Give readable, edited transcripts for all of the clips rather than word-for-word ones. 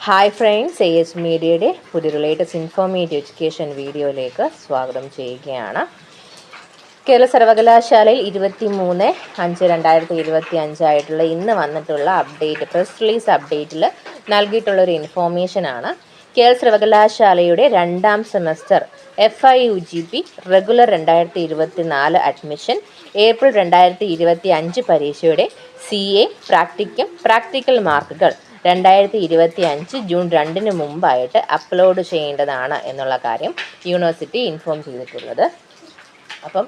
Hi friends, AS മീഡിയയുടെ പുതിയൊരു latest informative education വീഡിയോയിലേക്ക് സ്വാഗതം ചെയ്യുകയാണ്. കേരള സർവകലാശാലയിൽ 23/5/2025 ഇന്ന് വന്നിട്ടുള്ള അപ്ഡേറ്റ്, പ്രസ് റിലീസ് അപ്ഡേറ്റിൽ നൽകിയിട്ടുള്ളൊരു ഇൻഫോർമേഷനാണ്. കേരള സർവകലാശാലയുടെ 2ാം semester FIUGP regular 2024 admission April 2025 പരീക്ഷയുടെ CA പ്രാക്ടിക്കൽ മാർക്കുകൾ 2025 ജൂൺ 2 മുമ്പായിട്ട് അപ്ലോഡ് ചെയ്യേണ്ടതാണ് എന്നുള്ള കാര്യം യൂണിവേഴ്സിറ്റി ഇൻഫോം ചെയ്തിട്ടുള്ളത്. അപ്പം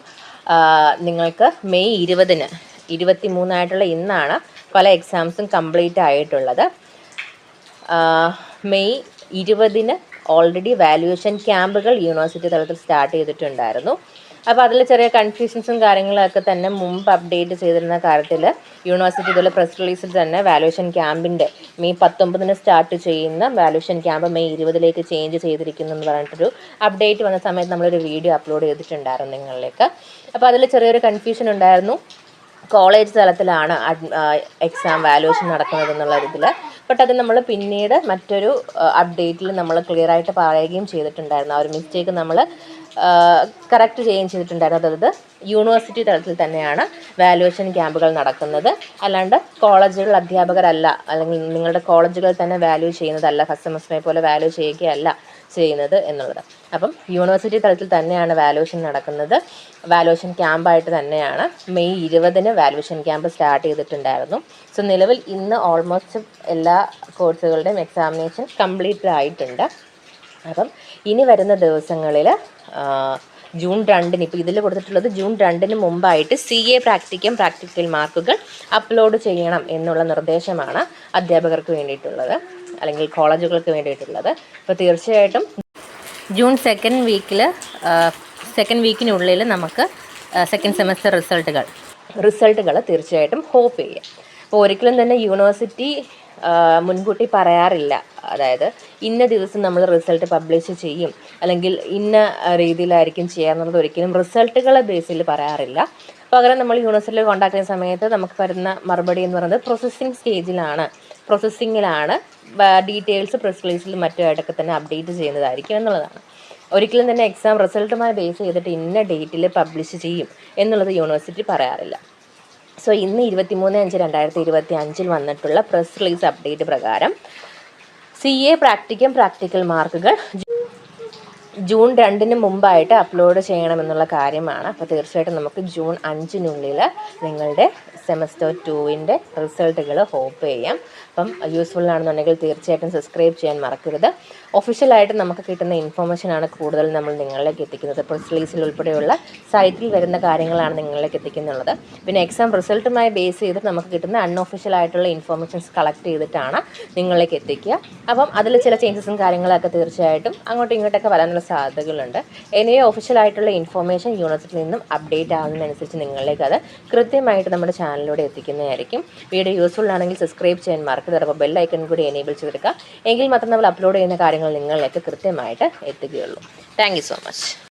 നിങ്ങൾക്ക് മെയ് 20-ന് 23 ഇന്നാണ് പല എക്സാംസും കംപ്ലീറ്റ് ആയിട്ടുള്ളത്. മെയ് 20-ന് ഓൾറെഡി വാല്യുവേഷൻ ക്യാമ്പുകൾ യൂണിവേഴ്സിറ്റി തലത്തിൽ സ്റ്റാർട്ട് ചെയ്തിട്ടുണ്ടായിരുന്നു. അപ്പോൾ അതിൽ ചെറിയ കൺഫ്യൂഷൻസും കാര്യങ്ങളൊക്കെ തന്നെ മുമ്പ് അപ്ഡേറ്റ് ചെയ്തിരുന്ന കാര്യത്തിൽ യൂണിവേഴ്സിറ്റി ഇതുപോലെ പ്രസ് റിലീസിൽ തന്നെ വാല്യുവേഷൻ ക്യാമ്പിൻ്റെ മെയ് 19-ന് സ്റ്റാർട്ട് ചെയ്യുന്ന വാല്യുവേഷൻ ക്യാമ്പ് മെയ് 20-ലേക്ക് ചേഞ്ച് ചെയ്തിരിക്കുന്നു എന്ന് പറഞ്ഞിട്ടൊരു അപ്ഡേറ്റ് വന്ന സമയത്ത് നമ്മളൊരു വീഡിയോ അപ്ലോഡ് ചെയ്തിട്ടുണ്ടായിരുന്നു നിങ്ങളിലേക്ക്. അപ്പോൾ അതിൽ ചെറിയൊരു കൺഫ്യൂഷൻ ഉണ്ടായിരുന്നു. കോളേജ് തലത്തിലാണ് എക്സാം വാല്യുവേഷൻ നടക്കുന്നത് എന്നുള്ള ഇതിൽ. ബട്ട് അത് നമ്മൾ പിന്നീട് മറ്റൊരു അപ്ഡേറ്റിൽ നമ്മൾ ക്ലിയർ ആയിട്ട് പറയുകയും ചെയ്തിട്ടുണ്ടായിരുന്നു. ആ ഒരു മിസ്റ്റേക്ക് നമ്മൾ കറക്റ്റ് ചെയ്യുകയും ചെയ്തിട്ടുണ്ടായിരുന്നു. അതായത് യൂണിവേഴ്സിറ്റി തലത്തിൽ തന്നെയാണ് വാല്യുവേഷൻ ക്യാമ്പുകൾ നടക്കുന്നത്, അല്ലാണ്ട് കോളേജുകൾ അധ്യാപകരല്ല, അല്ലെങ്കിൽ നിങ്ങളുടെ കോളേജുകൾ തന്നെ വാല്യൂ ചെയ്യുന്നതല്ല, ഫസ്റ്റ് സെമസ്റ്ററിനെ പോലെ വാല്യൂ ചെയ്യുകയല്ല ചെയ്യുന്നത് എന്നുള്ളത്. അപ്പം യൂണിവേഴ്സിറ്റി തലത്തിൽ തന്നെയാണ് വാല്യുവേഷൻ നടക്കുന്നത്. വാല്യുവേഷൻ ക്യാമ്പായിട്ട് തന്നെയാണ് മെയ് 20-ന് വാല്യുവേഷൻ ക്യാമ്പ് സ്റ്റാർട്ട് ചെയ്തിട്ടുണ്ടായിരുന്നു. സോ നിലവിൽ ഇന്ന് ഓൾമോസ്റ്റ് എല്ലാ കോഴ്സുകളുടെയും എക്സാമിനേഷൻ കംപ്ലീറ്റ് ആയിട്ടുണ്ട്. അപ്പം ഇനി വരുന്ന ദിവസങ്ങളിൽ ജൂൺ 2-ന്, ഇപ്പോൾ ഇതിൽ കൊടുത്തിട്ടുള്ളത് ജൂൺ 2-ന് മുമ്പായിട്ട് CA പ്രാക്ടിക്കൽ മാർക്കുകൾ അപ്ലോഡ് ചെയ്യണം എന്നുള്ള നിർദ്ദേശമാണ് അധ്യാപകർക്ക് വേണ്ടിയിട്ടുള്ളത്, അല്ലെങ്കിൽ കോളേജുകൾക്ക് വേണ്ടിയിട്ടുള്ളത്. അപ്പോൾ തീർച്ചയായിട്ടും ജൂൺ സെക്കൻഡ് വീക്കിനുള്ളിൽ നമുക്ക് സെക്കൻഡ് സെമസ്റ്റർ റിസൾട്ടുകൾ തീർച്ചയായിട്ടും ഹോപ്പ് ചെയ്യാം. അപ്പോൾ ഒരിക്കലും തന്നെ യൂണിവേഴ്സിറ്റി മുൻകൂട്ടി പറയാറില്ല, അതായത് ഇന്ന ദിവസം നമ്മൾ റിസൾട്ട് പബ്ലിഷ് ചെയ്യും അല്ലെങ്കിൽ ഇന്ന രീതിയിലായിരിക്കും ചെയ്യാമെന്നുള്ളത് ഒരിക്കലും റിസൾട്ടുകളെ ബേസിൽ പറയാറില്ല. പകരം നമ്മൾ യൂണിവേഴ്സിറ്റിയിൽ കോൺടാക്ട് ചെയ്യുന്ന സമയത്ത് നമുക്ക് വരുന്ന മറുപടി എന്ന് പറയുന്നത് പ്രോസസ്സിങ്ങിലാണ് ഡീറ്റെയിൽസ് പ്രസ് റിലീസിൽ മറ്റുമായിട്ടൊക്കെ തന്നെ അപ്ഡേറ്റ് ചെയ്യുന്നതായിരിക്കും എന്നുള്ളതാണ്. ഒരിക്കലും തന്നെ എക്സാം റിസൾട്ടുമായി ബേസ് ചെയ്തിട്ട് ഇന്ന ഡേറ്റിൽ പബ്ലിഷ് ചെയ്യും എന്നുള്ളത് യൂണിവേഴ്സിറ്റി പറയാറില്ല. സോ ഇന്ന് 23/5/2025 വന്നിട്ടുള്ള പ്രസ് റിലീസ് അപ്ഡേറ്റ് പ്രകാരം CA പ്രാക്ടിക്കൽ മാർക്കുകൾ ജൂൺ 2-ന് മുമ്പായിട്ട് അപ്ലോഡ് ചെയ്യണമെന്നുള്ള കാര്യമാണ്. അപ്പോൾ തീർച്ചയായിട്ടും നമുക്ക് ജൂൺ 5-നുള്ളിൽ നിങ്ങളുടെ സെമസ്റ്റർ 2-ൻ്റെ റിസൾട്ടുകൾ ഹോപ്പ് ചെയ്യാം. അപ്പം യൂസ്ഫുൾ ആണെന്നുണ്ടെങ്കിൽ തീർച്ചയായിട്ടും സബ്സ്ക്രൈബ് ചെയ്യാൻ മറക്കരുത്. ഒഫീഷ്യലായിട്ട് നമുക്ക് കിട്ടുന്ന ഇൻഫോർമേഷനാണ് കൂടുതൽ നമ്മൾ നിങ്ങളിലേക്ക് എത്തിക്കുന്നത്. പ്രസ് റിലീസിൽ ഉൾപ്പെടെയുള്ള സൈറ്റിൽ വരുന്ന കാര്യങ്ങളാണ് നിങ്ങളിലേക്ക് എത്തിക്കുന്നുള്ളത്. പിന്നെ എക്സാം റിസൾട്ടുമായി ബേസ് ചെയ്തിട്ട് നമുക്ക് കിട്ടുന്ന അൺഒഫീഷ്യൽ ആയിട്ടുള്ള ഇൻഫോർമേഷൻസ് കളക്ട് ചെയ്തിട്ടാണ് നിങ്ങളിലേക്ക് എത്തിക്കുക. അപ്പം അതിൽ ചില ചേഞ്ചസും കാര്യങ്ങളൊക്കെ തീർച്ചയായിട്ടും അങ്ങോട്ടും ഇങ്ങോട്ടൊക്കെ വരാനുള്ള സാധ്യതകളുണ്ട്. എനിവേ ഒഫീഷ്യലായിട്ടുള്ള ഇൻഫോർമേഷൻ യൂണിവേഴ്സിറ്റിയിൽ നിന്നും അപ്ഡേറ്റ് ആവുന്നതിനനുസരിച്ച് നിങ്ങളിലേക്ക് അത് കൃത്യമായിട്ട് നമ്മുടെ ചാനലിലൂടെ എത്തിക്കുന്നതായിരിക്കും. വീഡിയോ യൂസ്ഫുൾ ആണെങ്കിൽ സബ്സ്ക്രൈബ് ചെയ്യാൻ മറക്കരുത്. അപ്പോൾ ബെൽ ഐക്കൺ കൂടി എനേബിൾ ചെയ്തെടുക്കുക. എങ്കിൽ മാത്രം നമ്മൾ അപ്ലോഡ് ചെയ്യുന്ന കാര്യങ്ങൾ നിങ്ങളിലേക്ക് കൃത്യമായിട്ട് എത്തുകയുള്ളൂ. Thank you so much.